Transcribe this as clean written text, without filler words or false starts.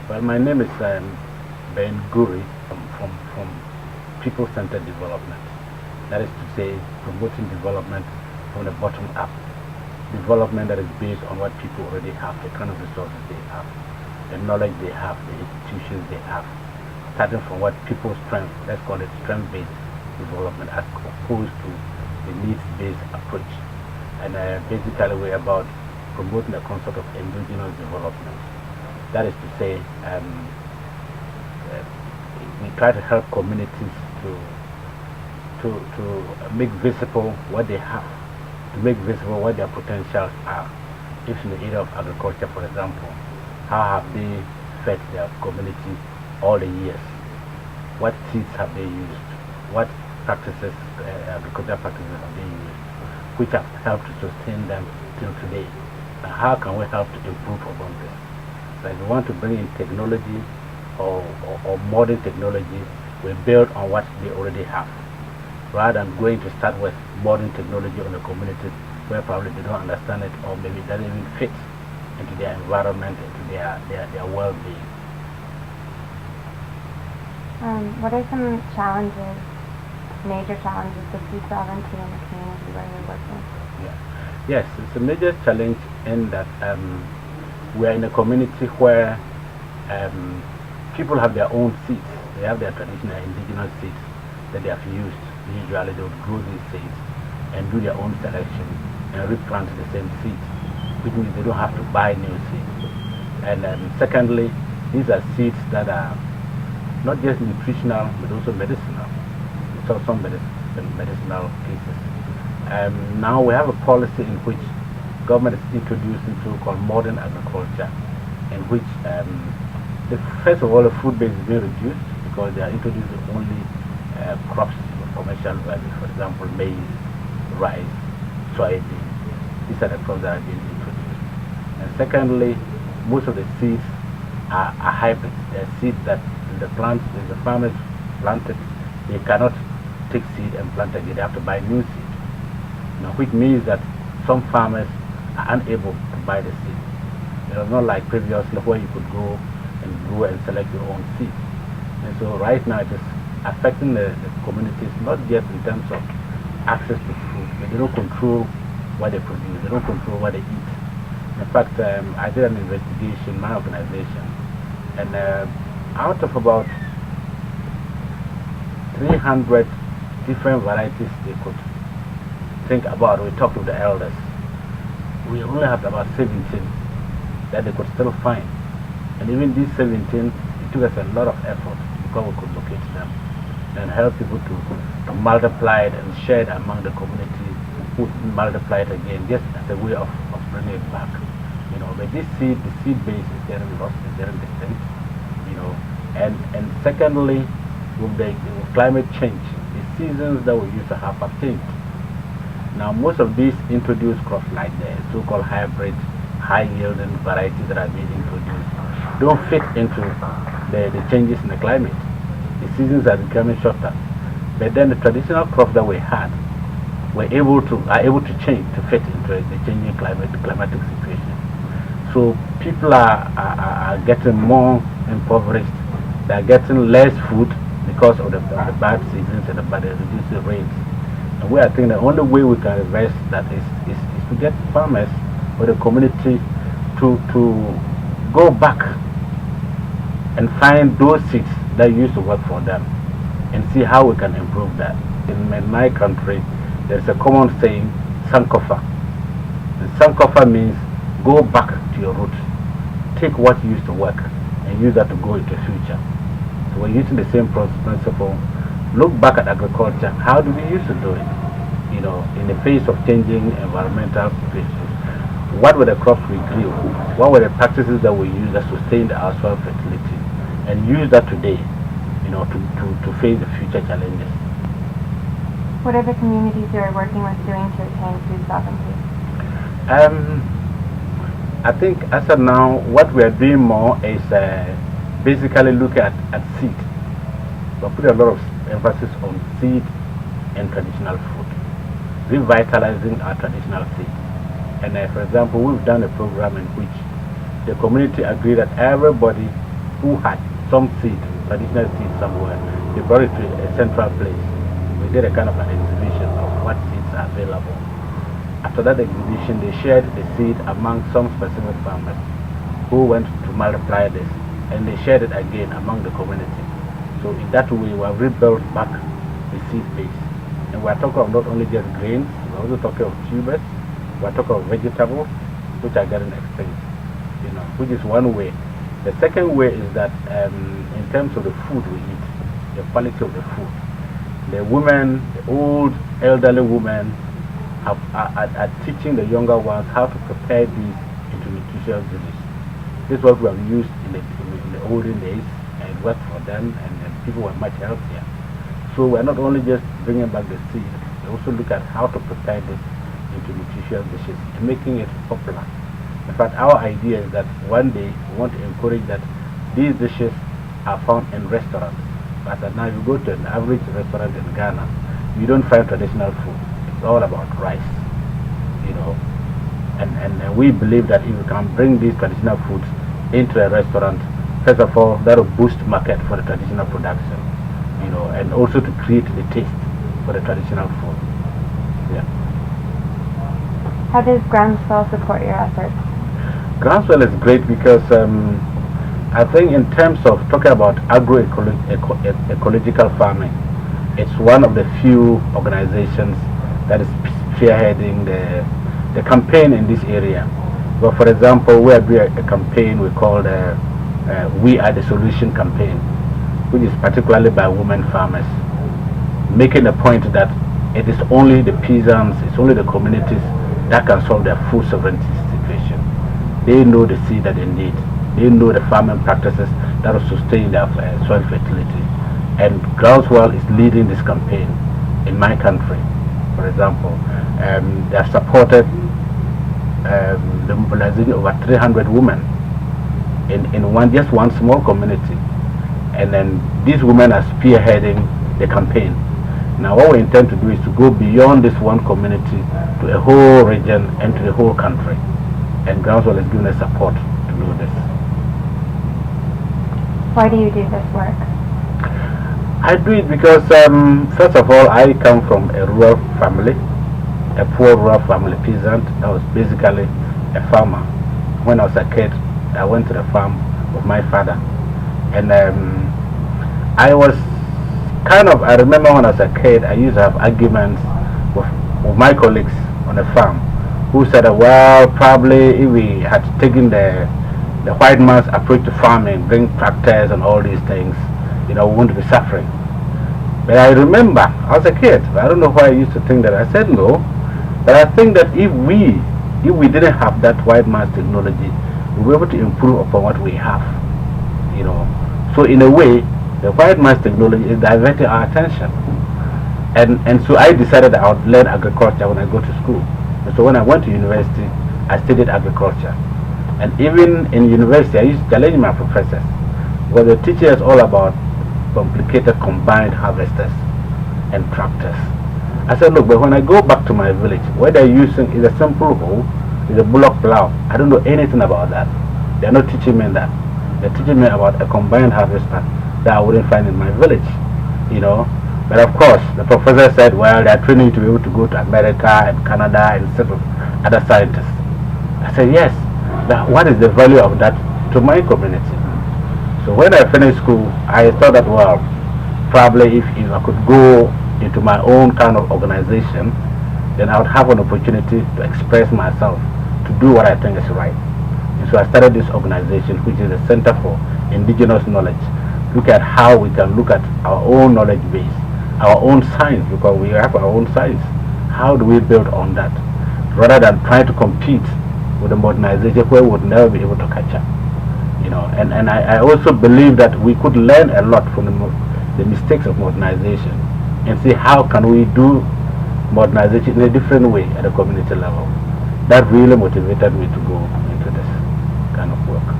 Well, my name is Bern Guri from people-centered development. That is to say, promoting development from the bottom up. Development that is based on what people already have, the kind of resources they have, the knowledge they have, the institutions they have, starting from what people's strength, let's call it strength-based development, as opposed to the needs-based approach. And basically, we're about promoting the concept of indigenous development. That is to say, we try to help communities to make visible what they have, to make visible what their potentials are. If in the area of agriculture, for example, how have they fed their community all the years? What seeds have they used? What practices, agricultural practices have they used, which have helped to sustain them till today? And how can we help to improve upon this? So if we want to bring in technology or modern technology, we build on what they already have, rather than going to start with modern technology on the communities where probably they don't understand it, or maybe it doesn't even fit into their environment, into their well-being. What are some challenges, major challenges with food sovereignty in the community where you're working? Yeah. Yes, it's a major challenge in that we are in a community where people have their own seeds. They have their traditional indigenous seeds that they have used. Usually they would grow these seeds and do their own selection and replant the same seeds, which means they don't have to buy new seeds. And secondly, these are seeds that are not just nutritional but also medicinal. So some medicinal cases. Now we have a policy in which government is introducing so-called modern agriculture, in which first of all the food base is being reduced because they are introducing only crops of commercial value, for example maize, rice, soybean. These are the crops that are being introduced. And secondly, most of the seeds are hybrids. They are seeds that the farmers planted, they cannot take seed and plant again. They have to buy new seed. Now, which means that some farmers are unable to buy the seed. It is not like previously where you could go and grow and select your own seed. And so right now it is affecting the communities, not just in terms of access to food, but they don't control what they produce, they don't control what they eat. In fact, I did an investigation, my organization, and out of about 300 different varieties they could think about, we talked to the elders, we only have about 17 that they could still find. And even these 17, it took us a lot of effort before we could locate them and help people to multiply it and share it among the community, who multiply it again, just as a way of bringing it back. You know, but this seed, the seed base is getting lost, is getting distinct. You know, and secondly, with climate change, the seasons that we used to have changed. Now, most of these introduced crops, like the so-called hybrid, high-yielding varieties that are being introduced, don't fit into the changes in the climate. The seasons are becoming shorter. But then the traditional crops that we had are able to change to fit into the changing climatic situation. So people are getting more impoverished. They are getting less food because of the bad seasons and the reduced rains. And we are thinking the only way we can reverse that is to get farmers or the community to go back and find those seeds that used to work for them and see how we can improve that. In my country, there's a common saying, Sankofa. And Sankofa means go back to your roots. Take what used to work and use that to go into the future. So we're using the same principle. Look back at agriculture. How do we used to do it? You know, in the face of changing environmental situations. What were the crops we grew? What were the practices that we used that sustained our soil fertility? And use that today, you know, to face the future challenges. What are the communities you are working with doing to attain food sovereignty? I think as of now, what we are doing more is basically look at seed. We put a lot of emphasis on seed and traditional food, revitalizing our traditional seed. And for example, we've done a program in which the community agreed that everybody who had some seed, traditional seed somewhere. They brought it to a central place. We did a kind of an exhibition of what seeds are available. After that exhibition, they shared the seed among some specific farmers who went to multiply this, and they shared it again among the community. So in that way, we have rebuilt back the seed base. And we are talking of not only just grains, we are also talking of tubers, we are talking of vegetables, which are getting extinct, which is one way. The second way is that in terms of the food we eat, the quality of the food, the women, the old elderly women, are teaching the younger ones how to prepare these into nutritious dishes. This is what we have used in the olden days, and it worked for them, and people were much healthier. So we're not only just bringing back the seed, we also look at how to prepare this into nutritious dishes and making it popular. In fact, our idea is that one day we want to encourage that these dishes are found in restaurants. But now if you go to an average restaurant in Ghana, you don't find traditional food. It's all about rice, and we believe that if we can bring these traditional foods into a restaurant, first of all, that will boost market for the traditional production, and also to create the taste for the traditional food. Yeah. How does Groundswell support your efforts? Groundswell is great because I think in terms of talking about agroecological farming, it's one of the few organizations that is spearheading the campaign in this area. Well, for example, we are doing a campaign we call the We Are the Solution campaign, which is particularly by women farmers, making a point that it is only the peasants, it's only the communities that can solve their food sovereignty situation. They know the seed that they need. They know the farming practices that will sustain their soil fertility. And Groundswell is leading this campaign in my country. For example, they have supported the mobilization of over 300 women in just one small community. And then these women are spearheading the campaign. Now what we intend to do is to go beyond this one community to a whole region and to the whole country. And Groundswell is giving us support to do this. Why do you do this work? I do it because, first of all, I come from a rural family, a poor rural family, peasant. I was basically a farmer. When I was a kid, I went to the farm with my father. And I was I remember when I was a kid, I used to have arguments with my colleagues on the farm who said, well, probably if we had taken the white man's approach to farming, bring tractors and all these things, we wouldn't be suffering. But I remember, I was a kid, I don't know why I used to think that. I said no, but I think that if we didn't have that white man's technology, we'll be able to improve upon what we have, So in a way, the white man's technology is diverting our attention. And so I decided that I would learn agriculture when I go to school. And so when I went to university, I studied agriculture. And even in university, I used to challenge my professors, because the teaching is all about complicated combined harvesters and tractors. I said, look, but when I go back to my village, what they're using is a simple hoe, is a bullock plow. I don't know anything about that. They're not teaching me that. They're teaching me about a combined harvester that I wouldn't find in my village, But of course, the professor said, well, they're training you to be able to go to America and Canada and set of other scientists. I said, yes, but what is the value of that to my community? So when I finished school, I thought that, well, probably if I could go into my own kind of organization, then I would have an opportunity to express myself, to do what I think is right. And so I started this organization, which is the Center for Indigenous Knowledge. Look at how we can look at our own knowledge base, our own science, because we have our own science. How do we build on that, rather than trying to compete with the modernization where we would never be able to catch up? And I also believe that we could learn a lot from the mistakes of modernization and see how can we do modernization in a different way at a community level. That really motivated me to go into this kind of work.